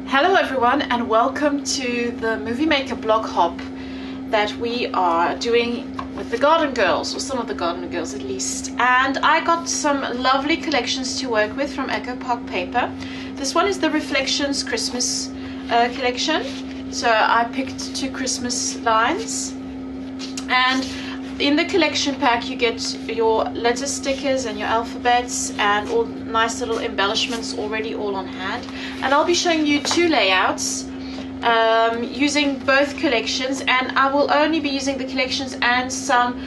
Hello everyone, and welcome to the Moviemaker Blog Hop that we are doing with the Garden Girls, or some of the Garden Girls at least. And I got some lovely collections to work with from Echo Park Paper. This one is the Reflections Christmas collection. So I picked 2 Christmas lines, and in the collection pack you get your letter stickers and your alphabets and all nice little embellishments already all on hand. And I'll be showing you 2 layouts using both collections, and I will only be using the collections and some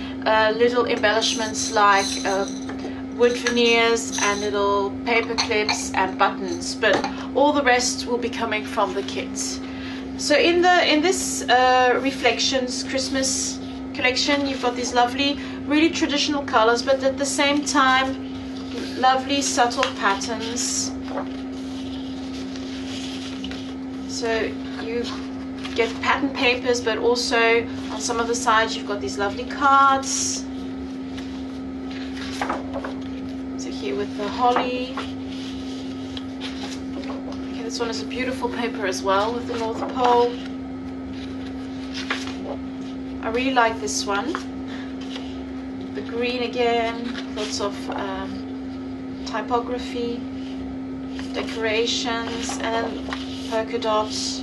little embellishments like wood veneers and little paper clips and buttons, but all the rest will be coming from the kit. So in this Reflections Christmas collection, you've got these lovely, really traditional colors, but at the same time lovely subtle patterns. So you get pattern papers, but also on some of the sides you've got these lovely cards. So here with the holly. Okay, this one is a beautiful paper as well with the North Pole. I really like this one. The green again, lots of typography, decorations, and then polka dots.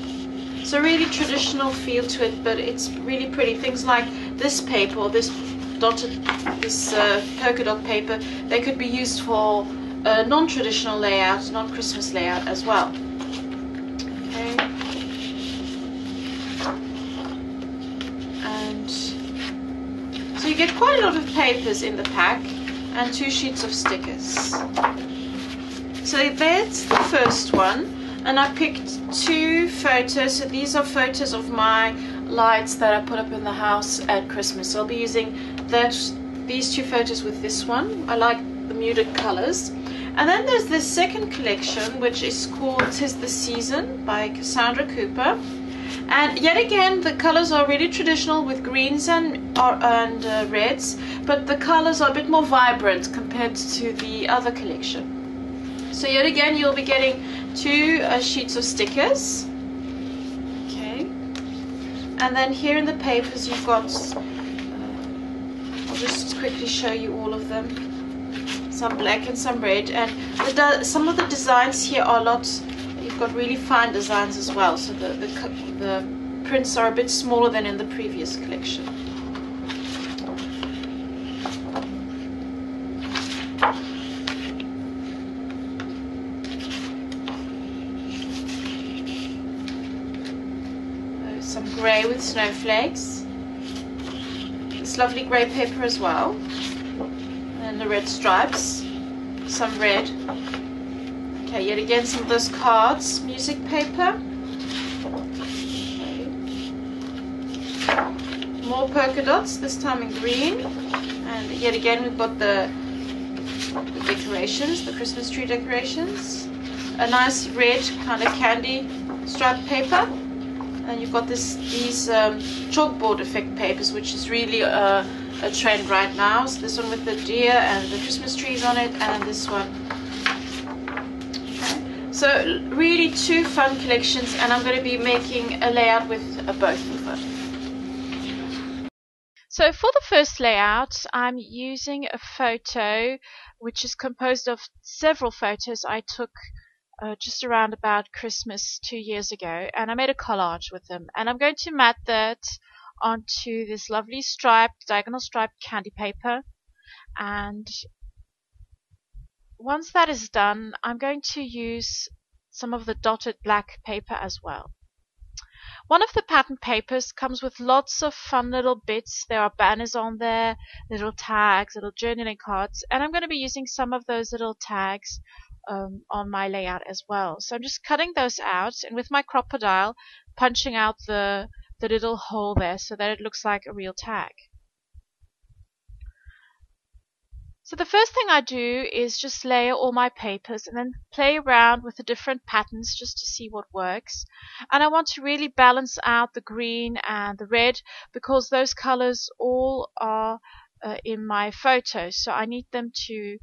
So really traditional feel to it, but it's really pretty. Things like this paper, or this polka dot paper, they could be used for non-traditional layout, non-Christmas layout as well. Okay. So you get quite a lot of papers in the pack and 2 sheets of stickers. So that's the first one, and I picked 2 photos. So these are photos of my lights that I put up in the house at Christmas. So I'll be using these 2 photos with this one. I like the muted colors. And then there's this second collection, which is called "'Tis the Season" by Cassandra Cooper. And yet again, the colors are really traditional with greens and reds, but the colors are a bit more vibrant compared to the other collection. So yet again, you'll be getting 2 sheets of stickers. Okay. And then here in the papers, you've got, I'll just quickly show you all of them. Some black and some red. And some of the designs here are you've got really fine designs as well, so the prints are a bit smaller than in the previous collection. Some grey with snowflakes, this lovely grey paper as well, and the red stripes, some red. Okay, yet again some of those cards, music paper. Okay. More polka dots, this time in green. And yet again we've got the decorations, the Christmas tree decorations. A nice red kind of candy striped paper. And you've got these chalkboard effect papers, which is really a trend right now. So this one with the deer and the Christmas trees on it, and this one. So really 2 fun collections, and I'm going to be making a layout with both of them. So for the first layout, I'm using a photo which is composed of several photos I took just around about Christmas 2 years ago, and I made a collage with them. And I'm going to mat that onto this lovely diagonal striped candy paper. And once that is done, I'm going to use some of the dotted black paper as well. One of the pattern papers comes with lots of fun little bits. There are banners on there, little tags, little journaling cards, and I'm going to be using some of those little tags on my layout as well. So I'm just cutting those out, and with my crocodile punching out the little hole there so that it looks like a real tag. So the first thing I do is just layer all my papers and then play around with the different patterns just to see what works. And I want to really balance out the green and the red, because those colors all are in my photos. So I need them to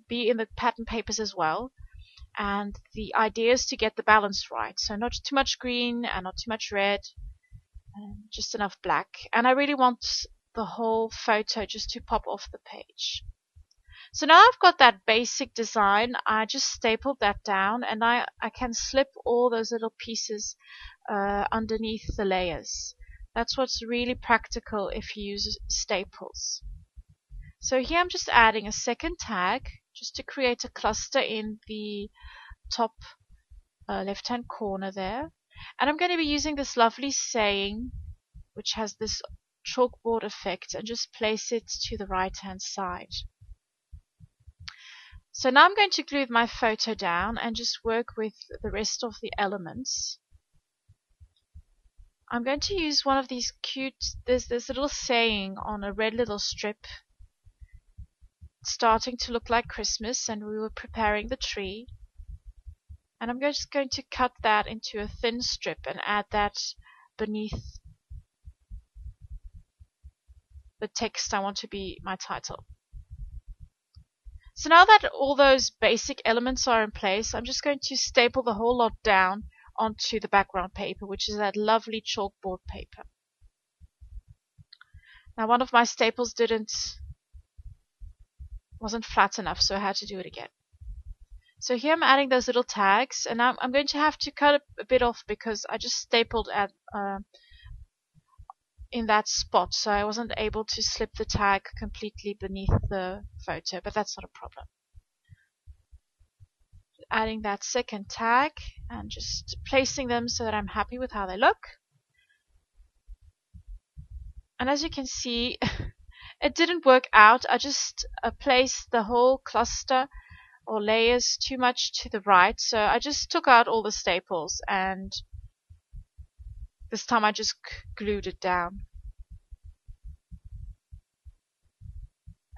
be in the pattern papers as well. And the idea is to get the balance right. So not too much green and not too much red, and just enough black. And I really want the whole photo just to pop off the page. So now I've got that basic design. I just stapled that down, and I can slip all those little pieces underneath the layers. That's what's really practical if you use staples. So here I'm just adding a second tag just to create a cluster in the top left-hand corner there. And I'm going to be using this lovely saying, which has this chalkboard effect, and just place it to the right-hand side. So now I'm going to glue my photo down and just work with the rest of the elements. I'm going to use one of these cute, there's this little saying on a red little strip. It's starting to look like Christmas, and we were preparing the tree. And I'm just going to cut that into a thin strip and add that beneath the text I want to be my title. So now that all those basic elements are in place, I'm just going to staple the whole lot down onto the background paper, which is that lovely chalkboard paper. Now one of my staples wasn't flat enough, so I had to do it again. So here I'm adding those little tags, and I'm going to have to cut a bit off because I just stapled at in that spot, so I wasn't able to slip the tag completely beneath the photo, but that's not a problem. Adding that second tag and just placing them so that I'm happy with how they look. And as you can see, it didn't work out. I just placed the whole cluster or layers too much to the right, so I just took out all the staples, and this time I just glued it down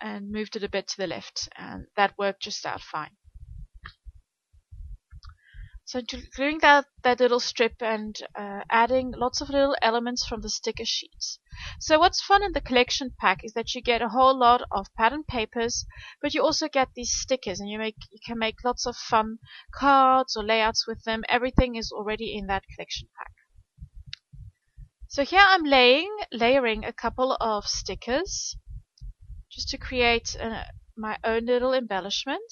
and moved it a bit to the left, and that worked just out fine. So gluing that little strip and adding lots of little elements from the sticker sheets. So what's fun in the collection pack is that you get a whole lot of pattern papers, but you also get these stickers, and you can make lots of fun cards or layouts with them. Everything is already in that collection pack. So here I'm layering a couple of stickers just to create my own little embellishment.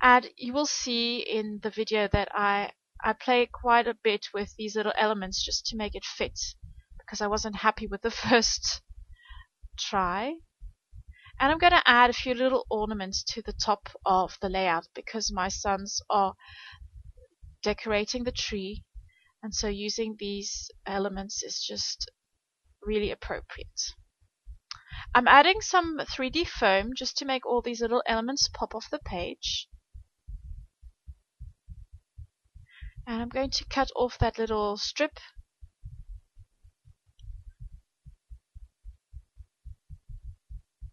And you will see in the video that I play quite a bit with these little elements just to make it fit, because I wasn't happy with the first try. And I'm going to add a few little ornaments to the top of the layout because my sons are decorating the tree, and so using these elements is just really appropriate. I'm adding some 3D foam just to make all these little elements pop off the page. And I'm going to cut off that little strip.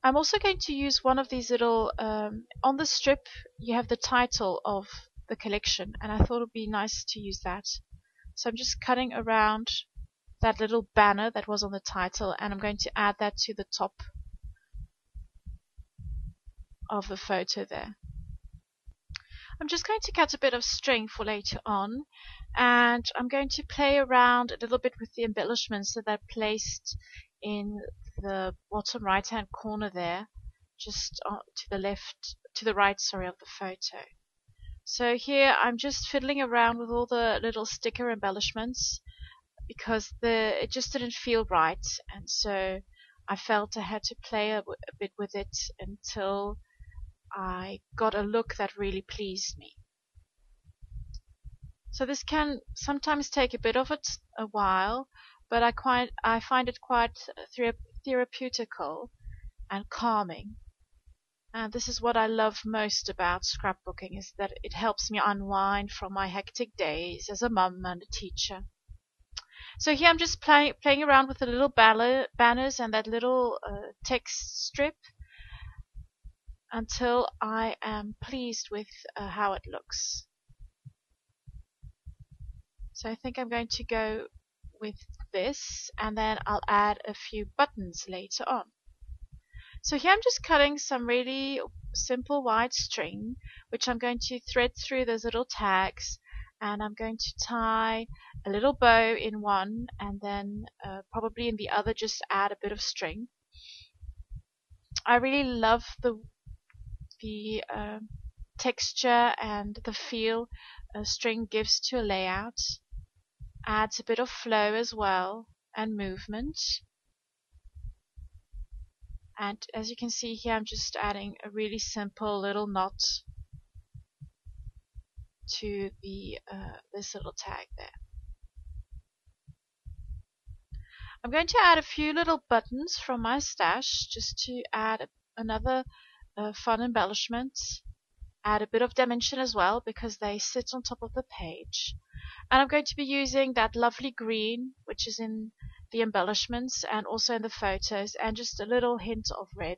I'm also going to use one of these little, on the strip you have the title of the collection, and I thought it would be nice to use that. So I'm just cutting around that little banner that was on the title, and I'm going to add that to the top of the photo there. I'm just going to cut a bit of string for later on, and I'm going to play around a little bit with the embellishments that are placed in the bottom right hand corner there, just to the right of the photo. So here I'm just fiddling around with all the little sticker embellishments because it just didn't feel right, and so I felt I had to play a bit with it until I got a look that really pleased me. So this can sometimes take a bit of a while, but I find it quite therapeutical and calming. And this is what I love most about scrapbooking, is that it helps me unwind from my hectic days as a mum and a teacher. So here I'm just playing around with the little banners and that little text strip until I am pleased with how it looks. So I think I'm going to go with this, and then I'll add a few buttons later on. So here I'm just cutting some really simple white string, which I'm going to thread through those little tags, and I'm going to tie a little bow in one, and then probably in the other just add a bit of string. I really love the texture and the feel a string gives to a layout. Adds a bit of flow as well and movement. And as you can see here, I'm just adding a really simple little knot to the this little tag there. I'm going to add a few little buttons from my stash just to add another fun embellishment. Add a bit of dimension as well because they sit on top of the page. And I'm going to be using that lovely green, which is in the embellishments and also in the photos, and just a little hint of red.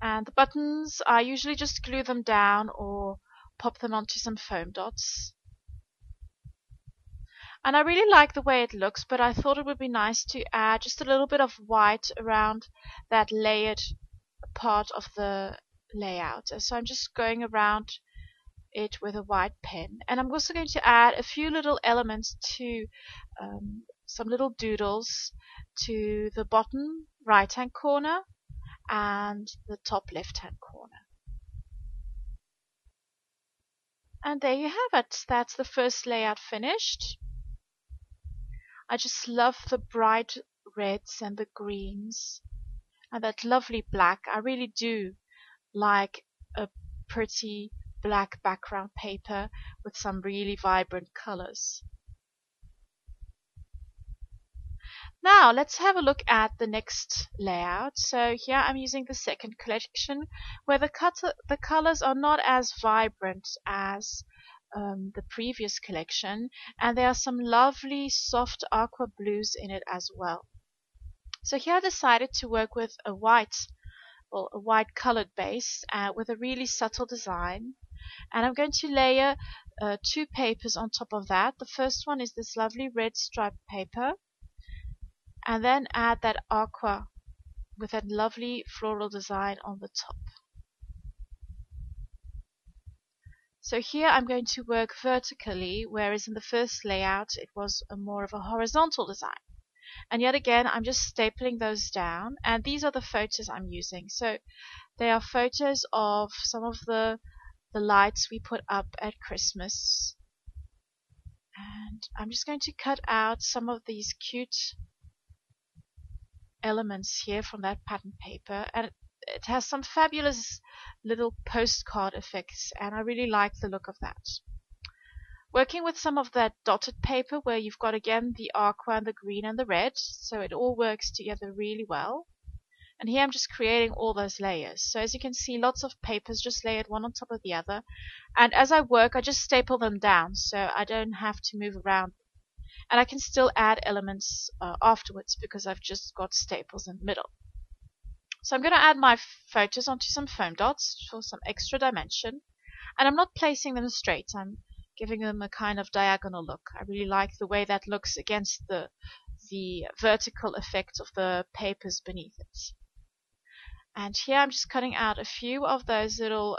And the buttons, I usually just glue them down or pop them onto some foam dots. And I really like the way it looks, but I thought it would be nice to add just a little bit of white around that layered part of the layout. So I'm just going around it with a white pen, and I'm also going to add a few little elements to some little doodles to the bottom right hand corner and the top left hand corner. And there you have it. That's the first layout finished. I just love the bright reds and the greens and that lovely black. I really do like a pretty black background paper with some really vibrant colors. Now let's have a look at the next layout. So here I'm using the second collection where the colors are not as vibrant as the previous collection, and there are some lovely soft aqua blues in it as well. So here I decided to work with a white colored base with a really subtle design. And I'm going to layer two papers on top of that. The first one is this lovely red striped paper, and then add that aqua with that lovely floral design on the top. So here I'm going to work vertically, whereas in the first layout it was more of a horizontal design. And yet again I'm just stapling those down, and these are the photos I'm using. So they are photos of some of the lights we put up at Christmas. And I'm just going to cut out some of these cute elements here from that pattern paper, and it has some fabulous little postcard effects, and I really like the look of that. Working with some of that dotted paper where you've got again the aqua and the green and the red, so it all works together really well. And here I'm just creating all those layers. So as you can see, lots of papers just layered one on top of the other, and as I work I just staple them down so I don't have to move around. And I can still add elements afterwards because I've just got staples in the middle. So I'm going to add my photos onto some foam dots for some extra dimension. And I'm not placing them straight. I'm giving them a kind of diagonal look. I really like the way that looks against the vertical effect of the papers beneath it. And here I'm just cutting out a few of those little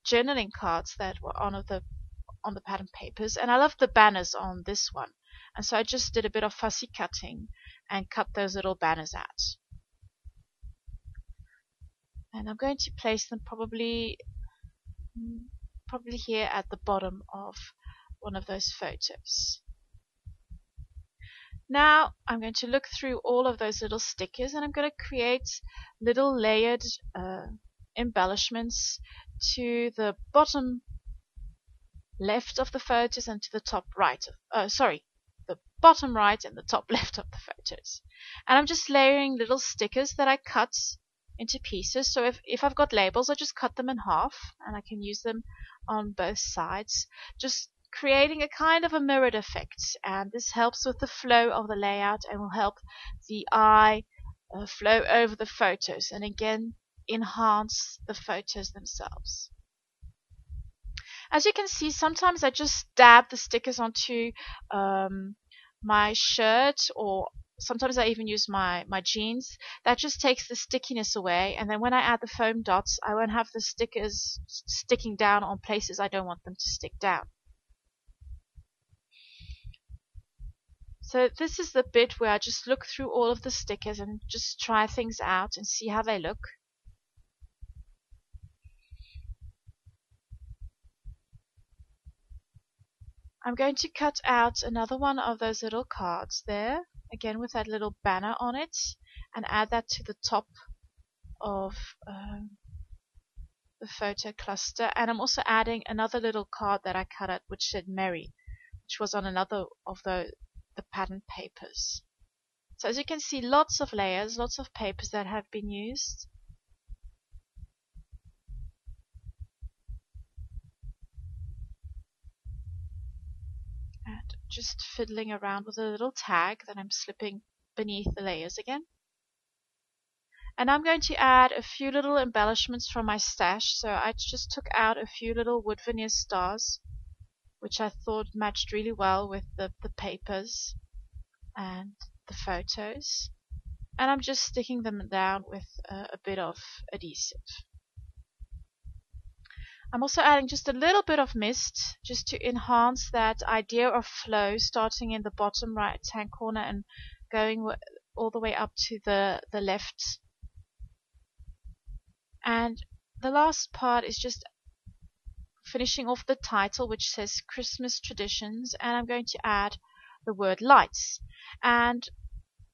journaling cards that were on the pattern papers. And I love the banners on this one. And so I just did a bit of fussy cutting and cut those little banners out. And I'm going to place them probably here at the bottom of one of those photos. Now I'm going to look through all of those little stickers, and I'm going to create little layered embellishments to the bottom left of the photos and to the top right the bottom right and the top left of the photos. And I'm just layering little stickers that I cut into pieces. So if I've got labels, I just cut them in half and I can use them on both sides, just creating a kind of a mirrored effect. And this helps with the flow of the layout and will help the eye flow over the photos and again enhance the photos themselves. As you can see, sometimes I just dab the stickers onto my shirt or sometimes I even use my jeans. That just takes the stickiness away, and then when I add the foam dots, I won't have the stickers sticking down on places I don't want them to stick down. So this is the bit where I just look through all of the stickers and just try things out and see how they look. I'm going to cut out another one of those little cards there, again with that little banner on it, and add that to the top of the photo cluster. And I'm also adding another little card that I cut out which said Merry, which was on another of the pattern papers. So as you can see, lots of layers, lots of papers that have been used. And just fiddling around with a little tag that I'm slipping beneath the layers again. And I'm going to add a few little embellishments from my stash. So I just took out a few little wood veneer stars, which I thought matched really well with the papers and the photos. And I'm just sticking them down with a bit of adhesive. I'm also adding just a little bit of mist just to enhance that idea of flow, starting in the bottom right hand corner and going all the way up to the left. And the last part is just finishing off the title, which says Christmas Traditions, and I'm going to add the word lights. And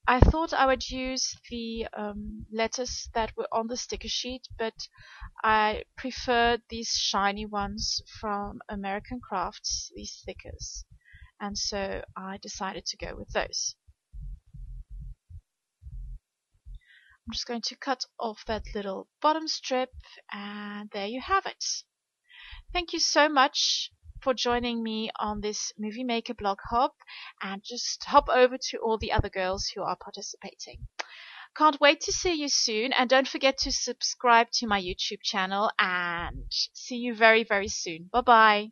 I thought I would use the letters that were on the sticker sheet, but I preferred these shiny ones from American Crafts, these stickers, and so I decided to go with those. I'm just going to cut off that little bottom strip, and there you have it. Thank you so much for joining me on this Moviemaker Blog Hop, and just hop over to all the other girls who are participating. Can't wait to see you soon, and don't forget to subscribe to my YouTube channel, and see you very, very soon. Bye bye.